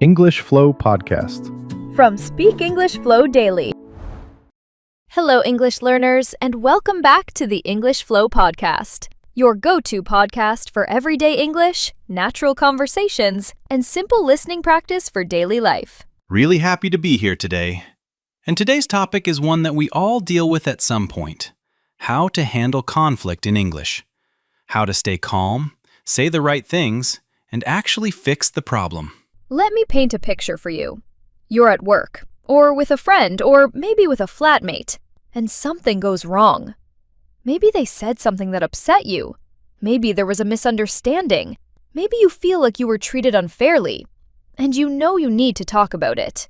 English Flow podcast. From Speak English Flow Daily. Hello, English learners, and welcome back to the English Flow podcast, your go-to podcast for everyday English, natural conversations, and simple listening practice for daily life. Really happy to be here today. And today's topic is one that we all deal with at some point: how to handle conflict in English. How to stay calm, say the right things, and actually fix the problem. Let me paint a picture for you. You're at work, or with a friend, or maybe with a flatmate, and something goes wrong. Maybe they said something that upset you. Maybe there was a misunderstanding. Maybe you feel like you were treated unfairly, and you know you need to talk about it.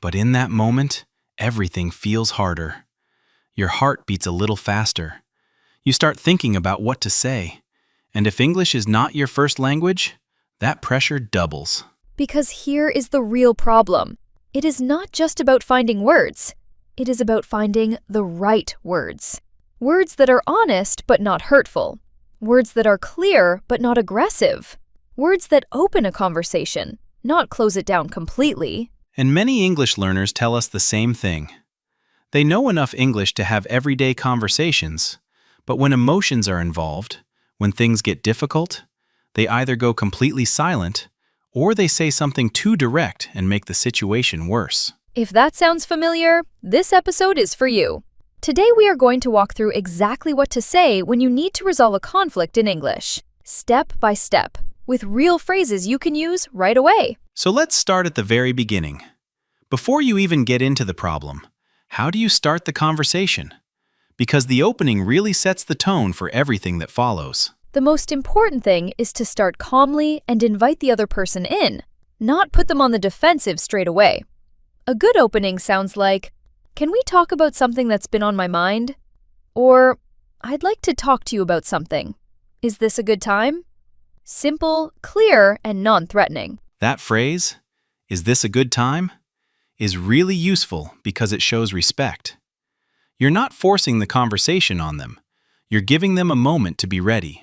But in that moment, everything feels harder. Your heart beats a little faster. You start thinking about what to say. And if English is not your first language, that pressure doubles. Because here is the real problem. It is not just about finding words. It is about finding the right words. Words that are honest but not hurtful. Words that are clear but not aggressive. Words that open a conversation, not close it down completely. And many English learners tell us the same thing. They know enough English to have everyday conversations, but when emotions are involved, when things get difficult, they either go completely silent or they say something too direct and make the situation worse. If that sounds familiar, this episode is for you. Today we are going to walk through exactly what to say when you need to resolve a conflict in English, step by step, with real phrases you can use right away. So let's start at the very beginning. Before you even get into the problem, how do you start the conversation? Because the opening really sets the tone for everything that follows. The most important thing is to start calmly and invite the other person in, not put them on the defensive straight away. A good opening sounds like, "Can we talk about something that's been on my mind?" Or, "I'd like to talk to you about something. Is this a good time?" Simple, clear, and non-threatening. That phrase, "Is this a good time?" is really useful because it shows respect. You're not forcing the conversation on them. You're giving them a moment to be ready.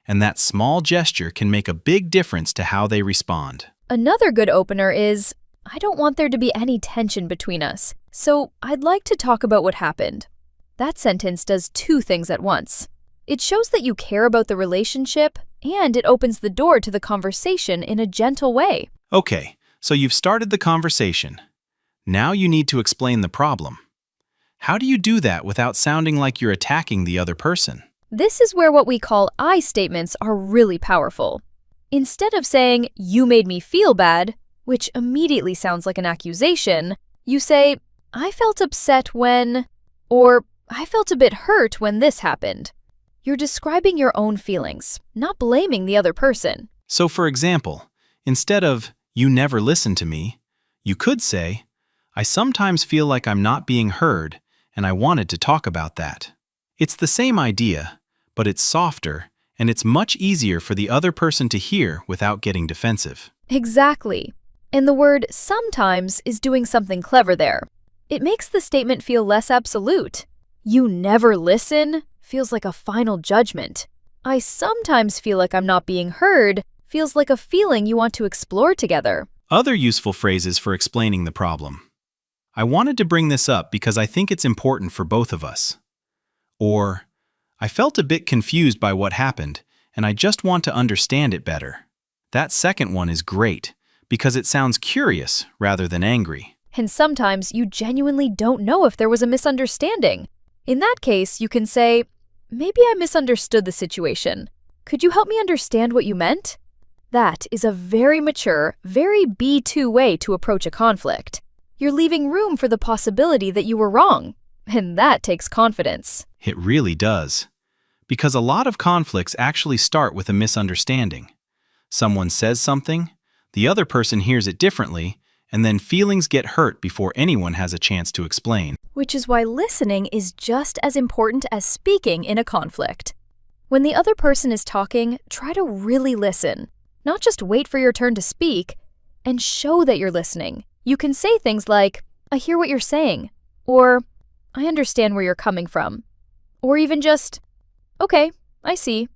And that small gesture can make a big difference to how they respond. Another good opener is, "I don't want there to be any tension between us, so I'd like to talk about what happened." That sentence does two things at once. It shows that you care about the relationship, and it opens the door to the conversation in a gentle way. Okay, so you've started the conversation. Now you need to explain the problem. How do you do that without sounding like you're attacking the other person? This is where what we call I statements are really powerful. Instead of saying, "You made me feel bad," which immediately sounds like an accusation, you say, "I felt upset when," or "I felt a bit hurt when this happened." You're describing your own feelings, not blaming the other person. So for example, instead of "you never listen to me," you could say, "I sometimes feel like I'm not being heard, and I wanted to talk about that." It's the same idea, but it's softer, and it's much easier for the other person to hear without getting defensive. Exactly. And the word "sometimes" is doing something clever there. It makes the statement feel less absolute. "You never listen" feels like a final judgment. "I sometimes feel like I'm not being heard" feels like a feeling you want to explore together. Other useful phrases for explaining the problem. I wanted to bring this up because I think it's important for both of us. Or, "I felt a bit confused by what happened, and I just want to understand it better." That second one is great because it sounds curious rather than angry. And sometimes you genuinely don't know if there was a misunderstanding. In that case, you can say, "Maybe I misunderstood the situation. Could you help me understand what you meant?" That is a very mature, very B2 way to approach a conflict. You're leaving room for the possibility that you were wrong, and that takes confidence. It really does. Because a lot of conflicts actually start with a misunderstanding. Someone says something, the other person hears it differently, and then feelings get hurt before anyone has a chance to explain. Which is why listening is just as important as speaking in a conflict. When the other person is talking, try to really listen. Not just wait for your turn to speak, and show that you're listening. You can say things like, "I hear what you're saying," or "I understand where you're coming from," or even just, "Okay, I see."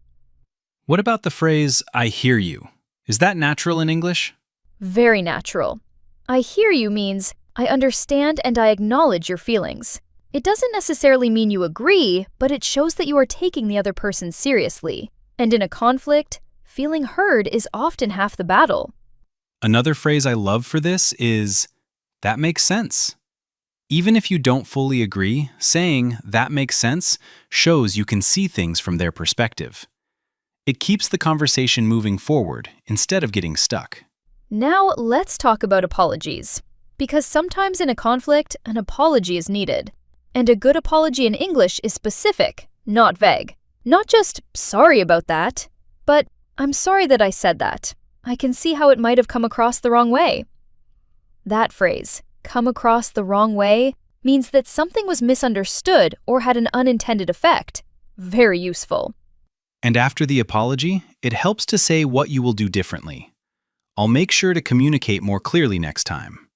What about the phrase, "I hear you"? Is that natural in English? Very natural. I hear you means I understand and I acknowledge your feelings. It doesn't necessarily mean you agree, but it shows that you are taking the other person seriously. And in a conflict, feeling heard is often half the battle. Another phrase I love for this is, that makes sense. Even if you don't fully agree, saying, that makes sense, shows you can see things from their perspective. It keeps the conversation moving forward instead of getting stuck. Now let's talk about apologies. Because sometimes in a conflict, an apology is needed. And a good apology in English is specific, not vague. Not just, sorry about that, but I'm sorry that I said that. I can see how it might have come across the wrong way. That phrase, come across the wrong way, means that something was misunderstood or had an unintended effect. Very useful. And after the apology, it helps to say what you will do differently. I'll make sure to communicate more clearly next time.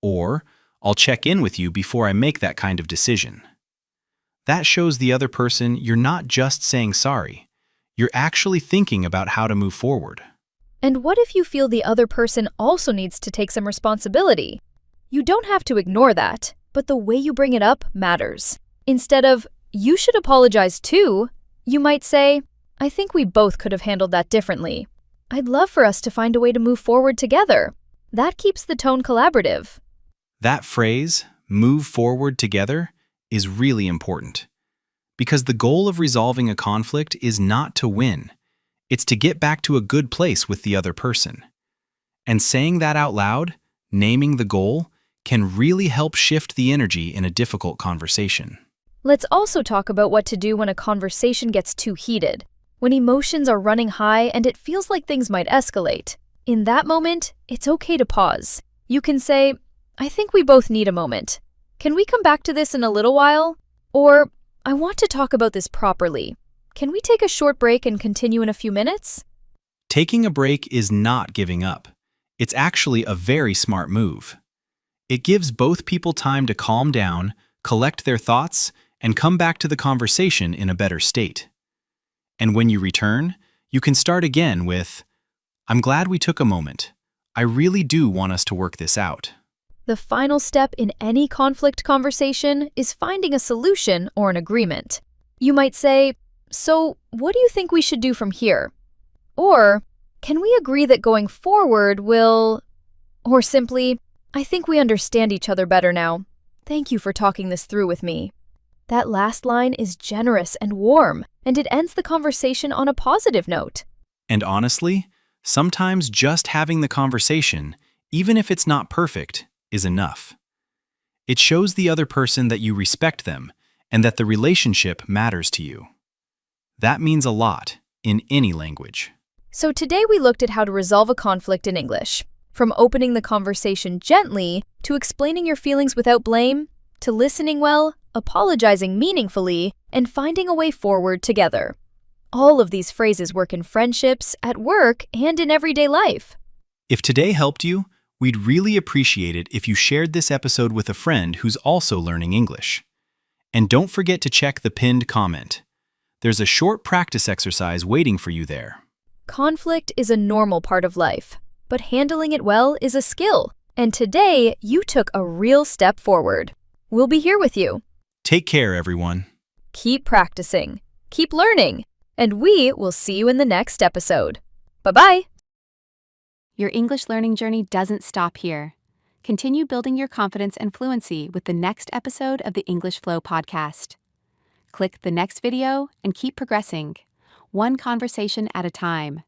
Or, I'll check in with you before I make that kind of decision. That shows the other person you're not just saying sorry. You're actually thinking about how to move forward. And what if you feel the other person also needs to take some responsibility? You don't have to ignore that, but the way you bring it up matters. Instead of, you should apologize too, you might say, I think we both could have handled that differently. I'd love for us to find a way to move forward together. That keeps the tone collaborative. That phrase, move forward together, is really important. Because the goal of resolving a conflict is not to win. It's to get back to a good place with the other person. And saying that out loud, naming the goal, can really help shift the energy in a difficult conversation. Let's also talk about what to do when a conversation gets too heated, when emotions are running high and it feels like things might escalate. In that moment, it's okay to pause. You can say, I think we both need a moment. Can we come back to this in a little while? Or, I want to talk about this properly. Can we take a short break and continue in a few minutes? Taking a break is not giving up. It's actually a very smart move. It gives both people time to calm down, collect their thoughts, and come back to the conversation in a better state. And when you return, you can start again with, I'm glad we took a moment. I really do want us to work this out. The final step in any conflict conversation is finding a solution or an agreement. You might say, so what do you think we should do from here? Or, can we agree that going forward will... Or simply, I think we understand each other better now. Thank you for talking this through with me. That last line is generous and warm, and it ends the conversation on a positive note. And honestly, sometimes just having the conversation, even if it's not perfect, is enough. It shows the other person that you respect them and that the relationship matters to you. That means a lot in any language. So today we looked at how to resolve a conflict in English. From opening the conversation gently, to explaining your feelings without blame, to listening well, apologizing meaningfully, and finding a way forward together. All of these phrases work in friendships, at work, and in everyday life. If today helped you, we'd really appreciate it if you shared this episode with a friend who's also learning English. And don't forget to check the pinned comment. There's a short practice exercise waiting for you there. Conflict is a normal part of life, but handling it well is a skill. And today, you took a real step forward. We'll be here with you. Take care, everyone. Keep practicing, keep learning, and we will see you in the next episode. Bye-bye. Your English learning journey doesn't stop here. Continue building your confidence and fluency with the next episode of the English Flow podcast. Click the next video and keep progressing, one conversation at a time.